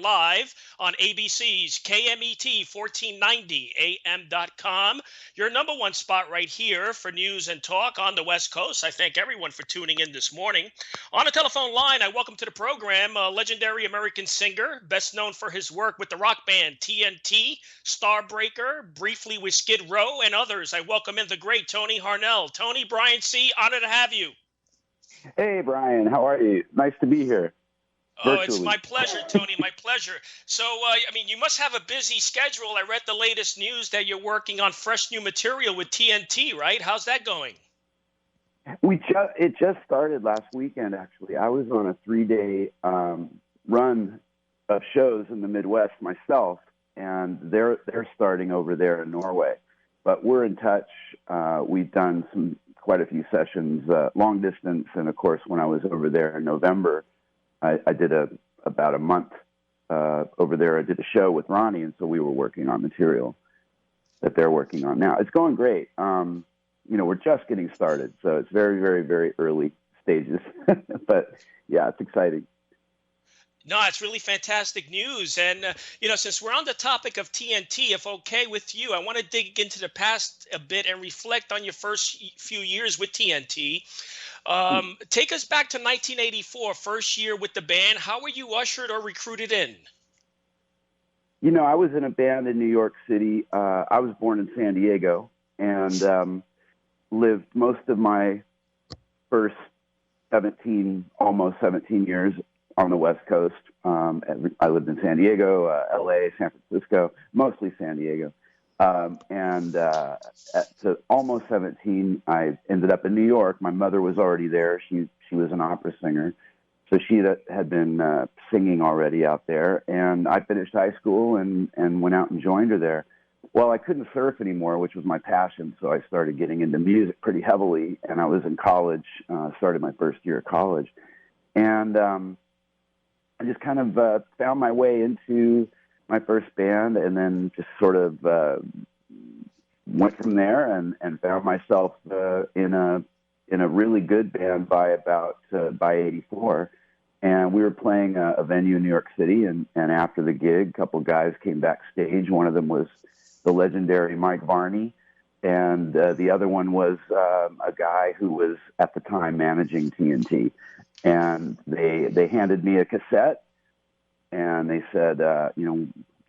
live on ABC's KMET 1490 AM.com. Your number one spot right here for news and talk on the West Coast. I thank everyone for tuning in this morning. On the telephone line, I welcome to the program a legendary American singer, best known for his work with the rock band TNT, Starbreaker, briefly with Skid Row, and others. I welcome in the great Tony Harnell. Tony, Brian C., honored to have you. Hey, Brian, how are you? Nice to be here. Oh, it's my pleasure, Tony, my pleasure. So, you must have a busy schedule. I read the latest news that you're working on fresh new material with TNT, right? How's that going? It just started last weekend, actually. I was on a 3-day run of shows in the Midwest myself, and they're starting over there in Norway. But we're in touch. We've done quite a few sessions, long distance, and of course, when I was over there in November, I did about a month over there. I did a show with Ronnie, and so we were working on material that they're working on now. It's going great. We're just getting started, so it's very, very, very early stages. But yeah, it's exciting. No, it's really fantastic news. And, since we're on the topic of TNT, if okay with you, I want to dig into the past a bit and reflect on your first few years with TNT. Take us back to 1984, first year with the band. How were you ushered or recruited in? I was in a band in New York City. I was born in San Diego and lived most of my first almost 17 years on the West Coast. I lived in San Diego, LA, San Francisco, mostly San Diego. To almost 17, I ended up in New York. My mother was already there. She was an opera singer. So she had been singing already out there. And I finished high school and went out and joined her there. Well, I couldn't surf anymore, which was my passion. So I started getting into music pretty heavily. And I was in college, started my first year of college. And I just kind of found my way into my first band, and then just sort of went from there and found myself in a really good band by 84. And we were playing a venue in New York City, and after the gig, a couple of guys came backstage. One of them was the legendary Mike Varney, and the other one was a guy who was at the time managing TNT. And they handed me a cassette, and they said,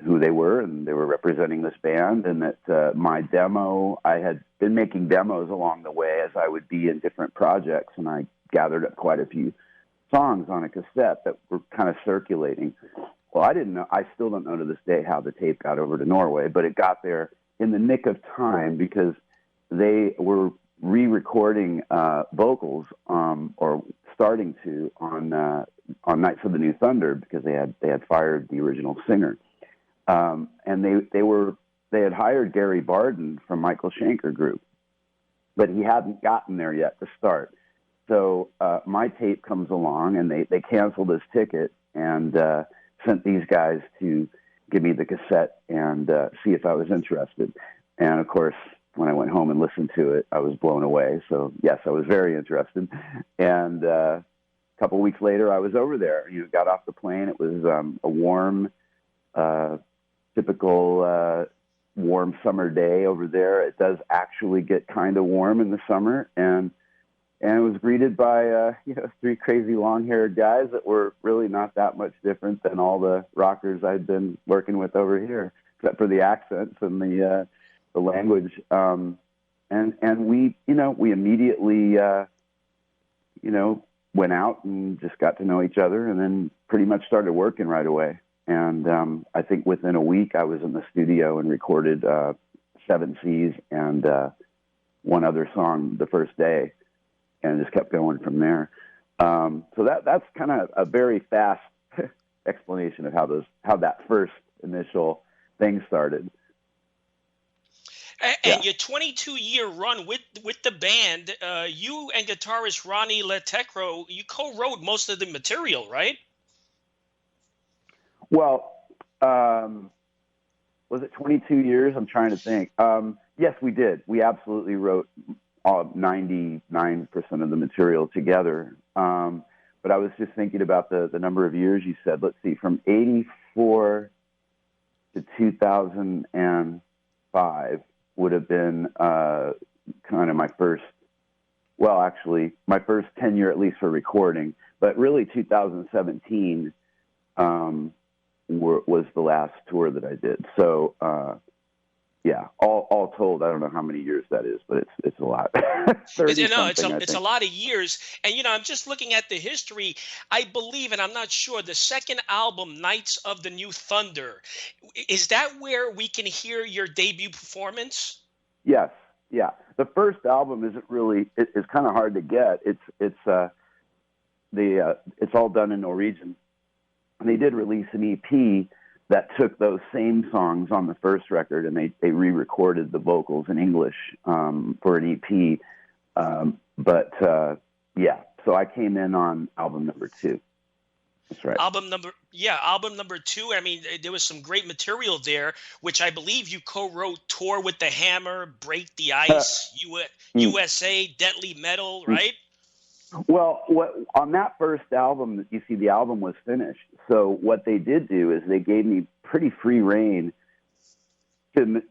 who they were, and they were representing this band, and that my demo, I had been making demos along the way as I would be in different projects, and I gathered up quite a few songs on a cassette that were kind of circulating. Well, I didn't know, I still don't know to this day how the tape got over to Norway, but it got there in the nick of time because they were re-recording vocals, or starting to on Nights of the New Thunder, because they had fired the original singer, and they had hired Gary Barden from Michael Schenker Group, but he hadn't gotten there yet to start. So my tape comes along, and they canceled his ticket and sent these guys to give me the cassette and see if I was interested. And of course, when I went home and listened to it, I was blown away. So yes, I was very interested. And a couple of weeks later, I was over there. Got off the plane. It was a warm, typical warm summer day over there. It does actually get kind of warm in the summer, and it was greeted by 3 crazy long-haired guys that were really not that much different than all the rockers I'd been working with over here, except for the accents and the language, and we immediately, went out and just got to know each other, and then pretty much started working right away. And I think within a week, I was in the studio and recorded 7 Cs and one other song the first day, and just kept going from there. So that's kind of a very fast explanation of how that first initial thing started. And your 22-year run with the band, you and guitarist Ronnie Letecro, you co-wrote most of the material, right? Well, was it 22 years? I'm trying to think. Yes, we did. We absolutely wrote 99% of the material together. But I was just thinking about the number of years you said. Let's see, from 84 2005 would have been kind of my first, well, actually, my first tenure, at least for recording. But really, 2017 was the last tour that I did. So, yeah, all told, I don't know how many years that is, but it's a lot. 30 it's a lot of years. And, I'm just looking at the history. I believe, and I'm not sure, the second album, Knights of the New Thunder, is that where we can hear your debut performance? Yes. Yeah. The first album isn't really, it's kind of hard to get. It's all done in Norwegian. And they did release an EP that took those same songs on the first record, and they re-recorded the vocals in English for an EP. Yeah, so I came in on album number 2. That's right. Album number 2. I mean, there was some great material there, which I believe you co-wrote Tour with the Hammer, Break the Ice, USA, Deadly Metal, right? Well, on that first album, you see, the album was finished. So what they did do is they gave me pretty free rein to,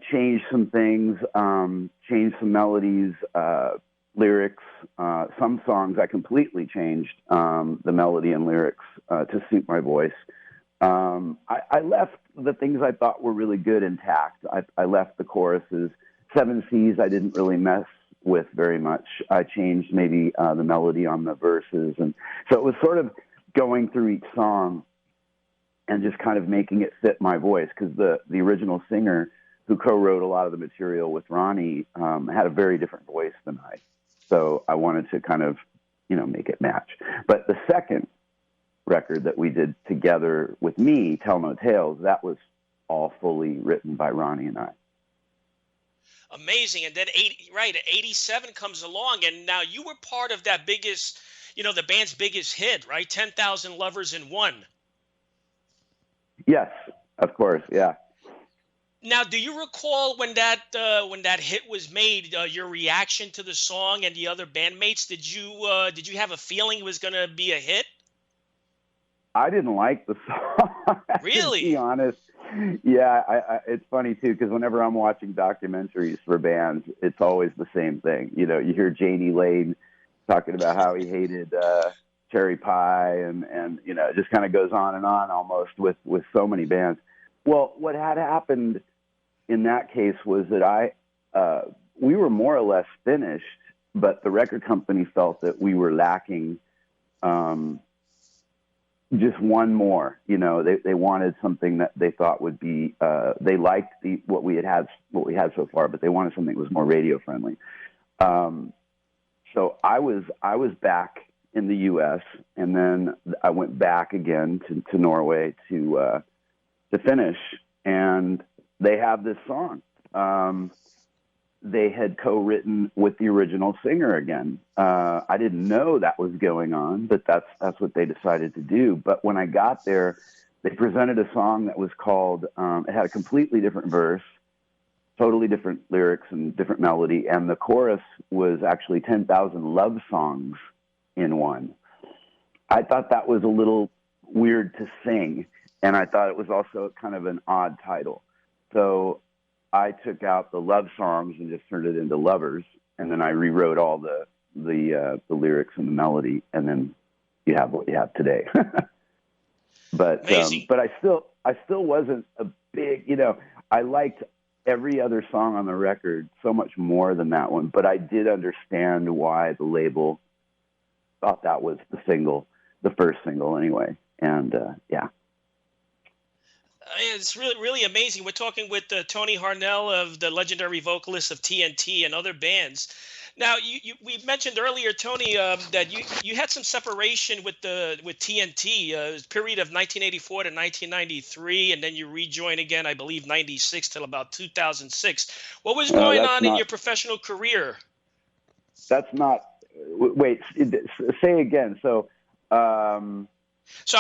change some things, change some melodies, lyrics. Some songs I completely changed the melody and lyrics to suit my voice. I left the things I thought were really good intact. I left the choruses. 7 Seas I didn't really mess with very much. I changed maybe the melody on the verses, and so it was sort of going through each song and just kind of making it fit my voice, because the original singer who co-wrote a lot of the material with Ronnie had a very different voice than I. So I wanted to kind of, make it match. But the second record that we did together with me, Tell No Tales, that was all fully written by Ronnie and I. Amazing. And then 87 comes along, and now you were part of that biggest, the band's biggest hit, right? 10,000 Lovers in One. Yes, of course. Yeah. Now, do you recall when that hit was made, your reaction to the song and the other bandmates? Did you have a feeling it was going to be a hit? I didn't like the song. Really? To be honest. Yeah, it's funny too, because whenever I'm watching documentaries for bands, it's always the same thing. You hear Janie Lane talking about how he hated Cherry Pie, and it just kind of goes on and on almost with so many bands. Well, what had happened in that case was that we were more or less finished, but the record company felt that we were lacking just one more. They wanted something that they thought would be. They liked what we had so far, but they wanted something that was more radio friendly. So I was back in the U.S., and then I went back again to Norway to finish, and they have this song. They had co-written with the original singer again. I didn't know that was going on, but that's what they decided to do. But when I got there, they presented a song that was called, it had a completely different verse, totally different lyrics and different melody. And the chorus was actually 10,000 love songs in one. I thought that was a little weird to sing. And I thought it was also kind of an odd title. So I took out the love songs and just turned it into lovers. And then I rewrote all the lyrics and the melody. And then you have what you have today. But I still wasn't a big, I liked every other song on the record so much more than that one. But I did understand why the label thought that was the first single anyway. And yeah. It's really, really amazing. We're talking with Tony Harnell, of the legendary vocalist of TNT and other bands. Now, we mentioned earlier, Tony, that you had some separation with TNT, period of 1984 to 1993, and then you rejoined again, I believe, 96 till about 2006. What was going on in your professional career? That's not. Wait, say again. So I'm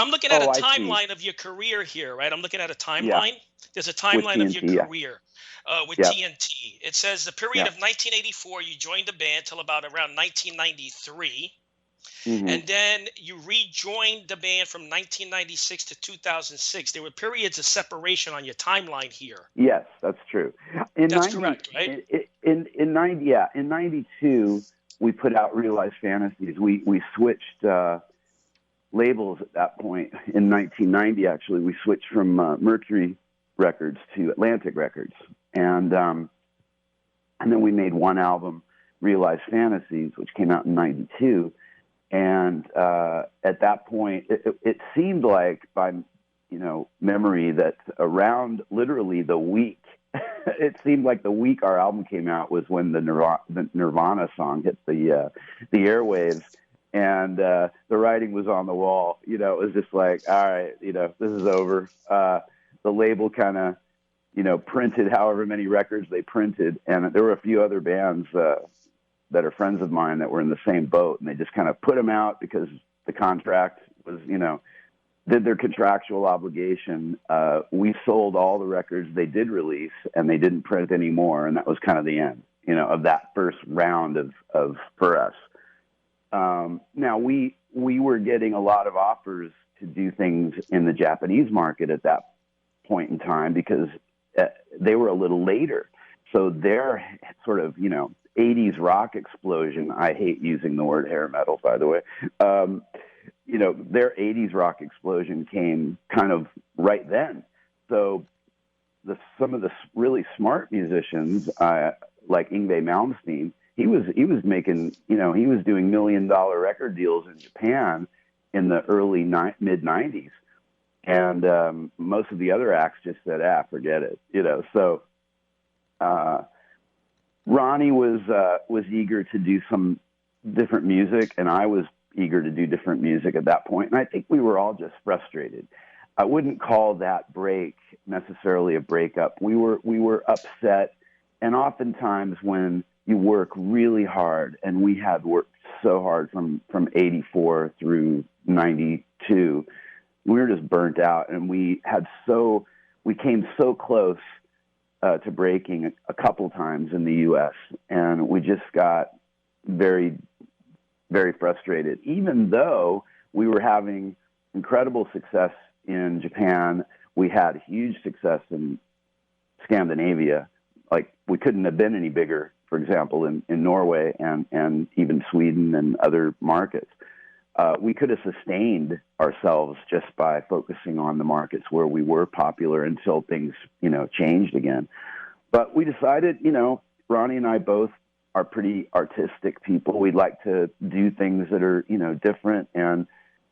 looking at a timeline of your career here, right? I'm looking at a timeline. Yeah. There's a timeline of your career with TNT. It says the period of 1984, you joined the band till about around 1993. And then you rejoined the band from 1996 to 2006. There were periods of separation on your timeline here. Yes, that's true. That's correct, right? In 92, we put out Realized Fantasies. We switched labels at that point. In 1990, actually, we switched from Mercury Records to Atlantic Records. And then we made one album, Realized Fantasies, which came out in 92. And at that point, it seemed like, by memory, that around literally the week, it seemed like the week our album came out was when the Nirvana song hit the airwaves, and the writing was on the wall. It was just like, all right, this is over. The label kind of, printed however many records they printed, and there were a few other bands that are friends of mine that were in the same boat, and they just kind of put them out because the contract was, did their contractual obligation. We sold all the records they did release, and they didn't print anymore, and that was kind of the end, of that first round of for us. Now we were getting a lot of offers to do things in the Japanese market at that point in time because they were a little later. So their sort of, 80s rock explosion, I hate using the word hair metal, by the way, their 80s rock explosion came kind of right then. So some of the really smart musicians, like Yngwie Malmsteen, he was making, he was doing $1 million record deals in Japan in the early mid 90s. And most of the other acts just said, forget it, so Ronnie was eager to do some different music, and I was eager to do different music at that point. And I think we were all just frustrated. I wouldn't call that break necessarily a breakup. We were upset, and oftentimes when you work really hard, and we had worked so hard from 84 through 92, we were just burnt out, and we came so close to breaking a couple times in the U.S., and we just got very, very frustrated. Even though we were having incredible success in Japan, we had huge success in Scandinavia. Like, we couldn't have been any bigger, for example, in Norway and even Sweden and other markets. We could have sustained ourselves just by focusing on the markets where we were popular until things, changed again. But we decided, Ronnie and I both are pretty artistic people. We'd like to do things that are, different. And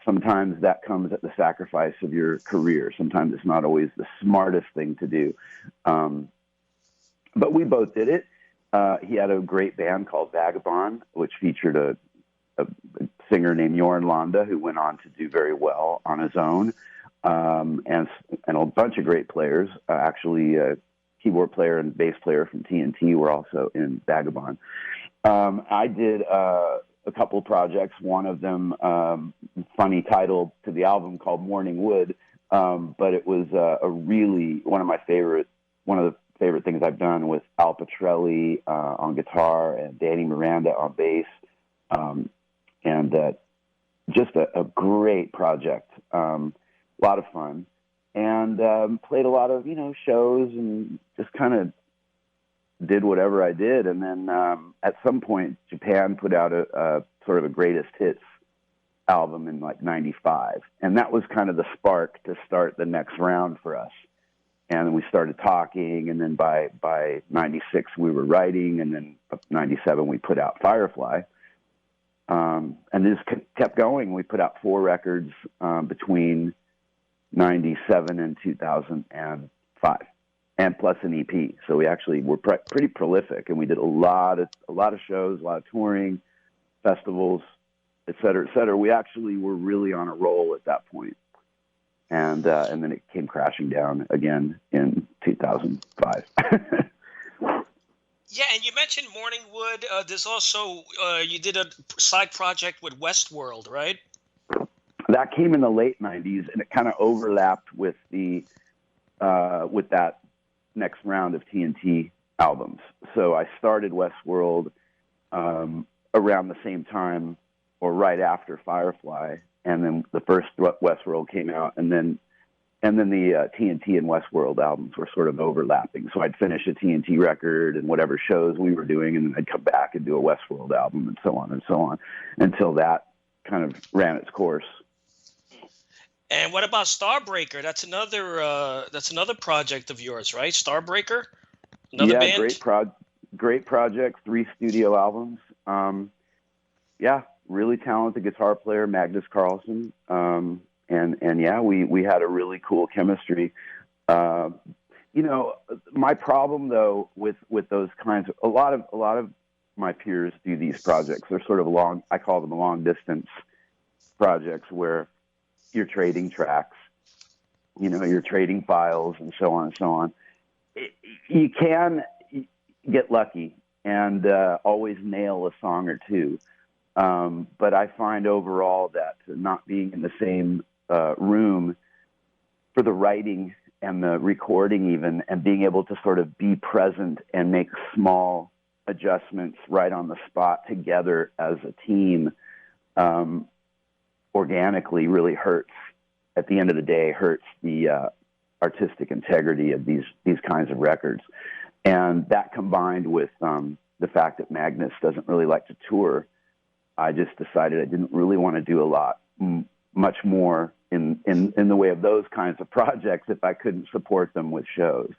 sometimes that comes at the sacrifice of your career. Sometimes it's not always the smartest thing to do. But we both did it. He had a great band called Vagabond, which featured a singer named Jorn Landa, who went on to do very well on his own, and a bunch of great players. Actually, a keyboard player and bass player from TNT were also in Vagabond. I did a couple projects, one of them funny title to the album called Morning Wood, but it was a really one of the favorite things I've done with Al Petrelli on guitar and Danny Miranda on bass. And just a great project, a lot of fun, and played a lot of, shows and just kind of did whatever I did. And then at some point, Japan put out a sort of a greatest hits album in like 95. And that was kind of the spark to start the next round for us. And we started talking, and then by 96, we were writing, and then 97, we put out Firefly. And this kept going. We put out 4 records between 97 and 2005, and plus an EP. So we actually were pretty prolific, and we did a lot of shows, a lot of touring, festivals, et cetera, et cetera. We actually were really on a roll at that point. And then it came crashing down again in 2005. Yeah, and you mentioned Morningwood. There's also you did a side project with Westworld, right? That came in the late 90s, and it kind of overlapped with with that next round of TNT albums. So I started Westworld around the same time or right after Firefly, and then the first Westworld came out, and then the TNT and Westworld albums were sort of overlapping. So I'd finish a TNT record and whatever shows we were doing, and then I'd come back and do a Westworld album, and so on, until that kind of ran its course. And what about Starbreaker? That's another project of yours, right? Starbreaker, another band. Great project. 3 studio albums. Really talented guitar player, Magnus Carlson. And yeah, we had a really cool chemistry. My problem though with those kinds of a lot of my peers do these projects. They're sort of I call them long distance projects where you're trading tracks, you're trading files and so on and so on. You can get lucky and always nail a song or two. But I find overall that not being in the same room for the writing and the recording even, and being able to sort of be present and make small adjustments right on the spot together as a team, organically really hurts, at the end of the day, hurts the artistic integrity of these kinds of records. And that combined with the fact that Magnus doesn't really like to tour, I just decided I didn't really want to do much more in the way of those kinds of projects if I couldn't support them with shows.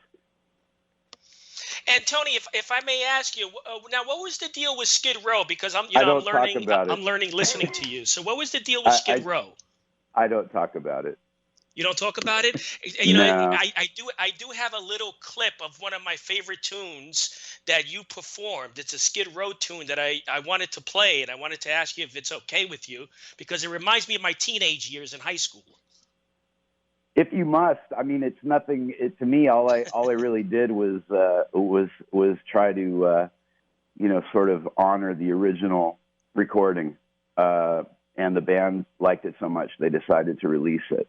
And Tony, if I may ask you, now what was the deal with Skid Row? Because I'm learning listening to you. So what was the deal with Skid Row? I don't talk about it. You don't talk about it? No. I do have a little clip of one of my favorite tunes that you performed. It's a Skid Row tune that I wanted to play, and I wanted to ask you if it's okay with you, because it reminds me of my teenage years in high school. If you must, I mean, it's nothing. To me, all I really did was try to, sort of honor the original recording, and the band liked it so much they decided to release it.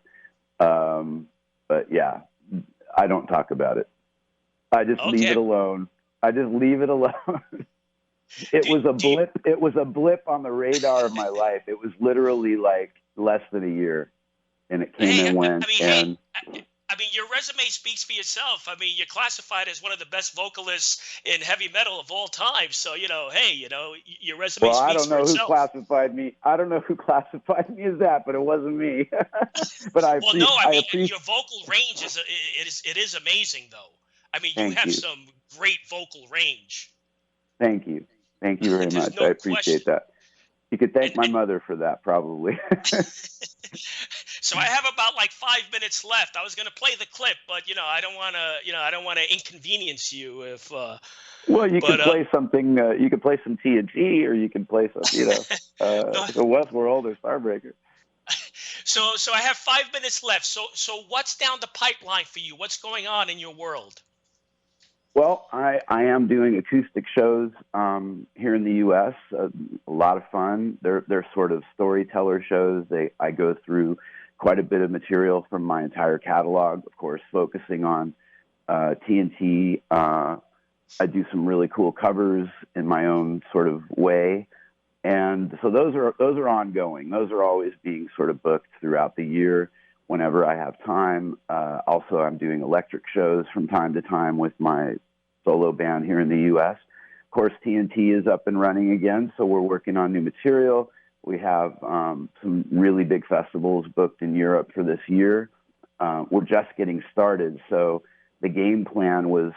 But yeah, I don't talk about it. I just leave it alone. It was a blip on the radar of my life. It was literally like less than a year. And it came and went. I mean, your resume speaks for yourself. I mean, you're classified as one of the best vocalists in heavy metal of all time. So, your resume speaks for itself. I don't know who classified me as that, but it wasn't me. But your vocal range is amazing, though. I mean, you have some great vocal range. Thank you. Thank you very much. I appreciate that. You could thank my mother for that, probably. So I have about 5 minutes left. I was going to play the clip, but I don't want to inconvenience you if. Well, you could play something. You could play some TNT, or you can play some, the Westworld or Starbreaker. So I have 5 minutes left. So what's down the pipeline for you? What's going on in your world? Well, I am doing acoustic shows here in the U.S. A lot of fun. They're sort of storyteller shows. I go through quite a bit of material from my entire catalog, of course, focusing on TNT. I do some really cool covers in my own sort of way, and so those are ongoing. Those are always being sort of booked throughout the year whenever I have time. Also, I'm doing electric shows from time to time with my solo band here in the U.S. Of course, TNT is up and running again, so we're working on new material. We have some really big festivals booked in Europe for this year. We're just getting started, so the game plan was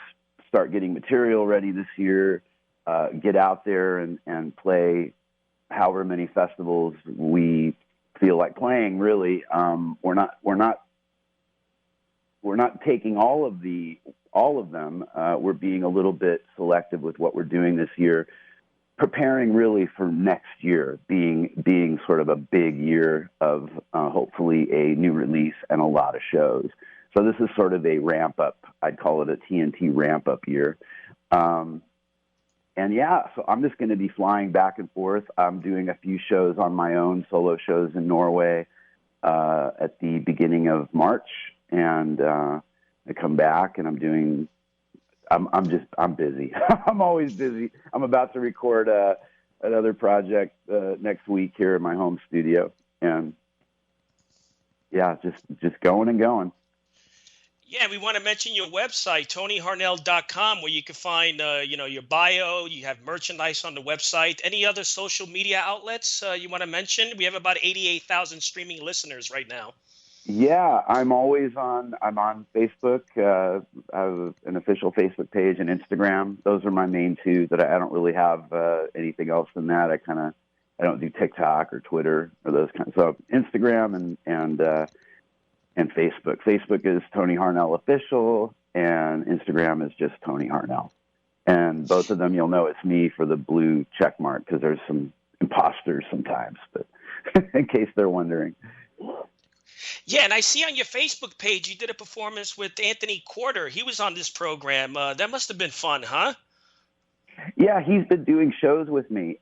start getting material ready this year, get out there and play however many festivals we feel like playing. Really, we're not taking all of them. We're being a little bit selective with what we're doing this year, preparing really for next year being sort of a big year of hopefully a new release and a lot of shows. So this is sort of a ramp up. I'd call it a TNT ramp up year. And yeah, so I'm just going to be flying back and forth. I'm doing a few shows on my own, solo shows in Norway at the beginning of March. And I come back and I'm busy. I'm always busy. I'm about to record a another project next week here in my home studio, and yeah, just going and going. Yeah, we want to mention your website, tonyharnell.com, where you can find, your bio. You have merchandise on the website. Any other social media outlets you want to mention? We have about 88,000 streaming listeners right now. Yeah, I'm on Facebook. I have an official Facebook page and Instagram. Those are my main two. That I don't really have anything else than that. I don't do TikTok or Twitter or those kinds. So Instagram and Facebook. Facebook is Tony Harnell Official, and Instagram is just Tony Harnell. And both of them, you'll know it's me for the blue check mark, because there's some imposters sometimes, but in case they're wondering. Yeah, and I see on your Facebook page you did a performance with Anthony Quarter. He was on this program. That must have been fun, huh? Yeah, he's been doing shows with me.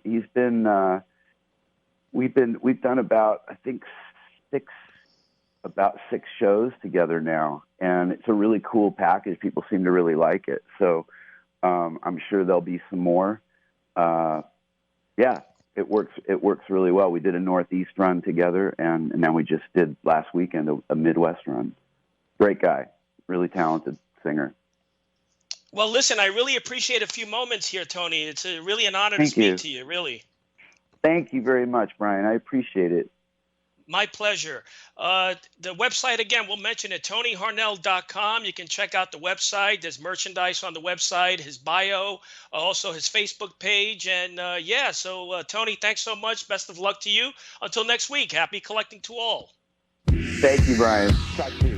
We've done about, I think, six shows together now, and it's a really cool package. People seem to really like it, so I'm sure there'll be some more. Yeah, it works really well. We did a Northeast run together, and then we just did last weekend a Midwest run. Great guy, really talented singer. Well, listen, I really appreciate a few moments here, Tony. It's really an honor to speak to you, really. Thank you very much, Brian. I appreciate it. My pleasure. The website, again, we'll mention it, tonyharnell.com. You can check out the website. There's merchandise on the website, his bio, also his Facebook page. And so Tony, thanks so much. Best of luck to you. Until next week, happy collecting to all. Thank you, Brian. Talk to you.